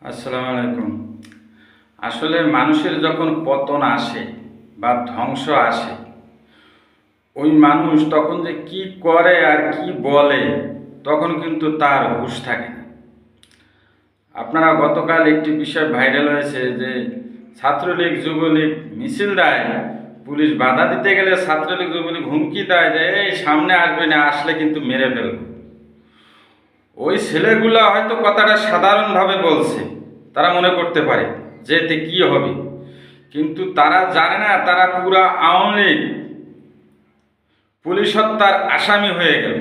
আসসালামু আলাইকুম। আসলে মানুষের যখন পতন আসে বা ধ্বংস আসে, ওই মানুষ তখন যে কি করে আর কি বলে তখন কিন্তু তার হুঁশ থাকে না। আপনারা গতকাল একটি বিষয় ভাইরাল হয়েছে যে ছাত্রলীগ যুবলীগ মিছিল দেয়, পুলিশ বাধা দিতে গেলে ছাত্রলীগ যুবলীগ হুমকি দেয় যে এই সামনে আসবে না, আসলে কিন্তু মেরে ফেলবে। ওই ছেলেগুলা হয়তো কথাটা সাধারণভাবে বলছে, তারা মনে করতে পারে যে এতে কি হবে, কিন্তু তারা জানে না তারা পুরা আওয়ামী লীগ পুলিশ হত্যার আসামি হয়ে গেল।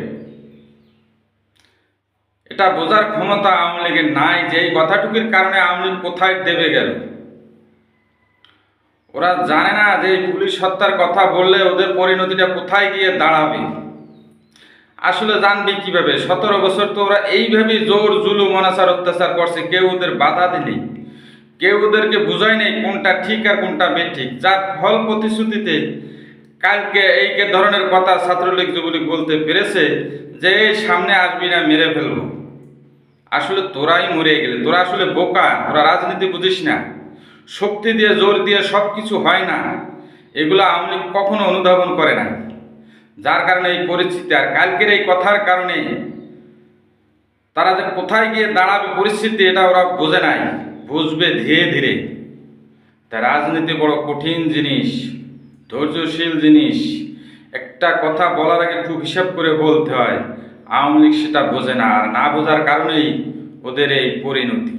এটা বোঝার ক্ষমতা আওয়ামী লীগের নাই যে এই কথাটুকুর কারণে আওয়ামী লীগ কোথায় দেবে গেল। ওরা জানে না যে এই পুলিশ হত্যার কথা বললে ওদের পরিণতিটা কোথায় গিয়ে দাঁড়াবে। আসলে জানবে কিভাবে? 17 বছর তো ওরা এইভাবেই জোর জুলুম অনাচার অত্যাচার করছে, কেউ ওদের বাধা দিলেই, কেউ ওদেরকে বুঝায় নেই কোনটা ঠিক আর কোনটা বেঠিক, যার ফল প্রতিশ্রুতিতে কালকে এই ধরনের কথা ছাত্রলীগ যুবলীগ বলতে পেরেছে যে এই সামনে আসবি না, মেরে ফেলবো। আসলে তোরাই মরে গেলে, তোরা আসলে বোকা, তোরা রাজনীতি বুঝিস না। শক্তি দিয়ে জোর দিয়ে সব কিছু হয় না, এগুলো আওয়ামী লীগ কখনো অনুধাবন করে না। যার কারণে এই পরিস্থিতি, আর কালকের এই কথার কারণে তারা যে কোথায় গিয়ে দাঁড়াবে পরিস্থিতি, এটা ওরা বোঝে নাই, বুঝবে ধীরে ধীরে। তা রাজনীতি বড় কঠিন জিনিস, ধৈর্যশীল জিনিস। একটা কথা বলার আগে খুব হিসাব করে বলতে হয়। আওয়ামী লীগ সেটা বোঝে না, আর না বোঝার কারণেই ওদের এই পরিণতি।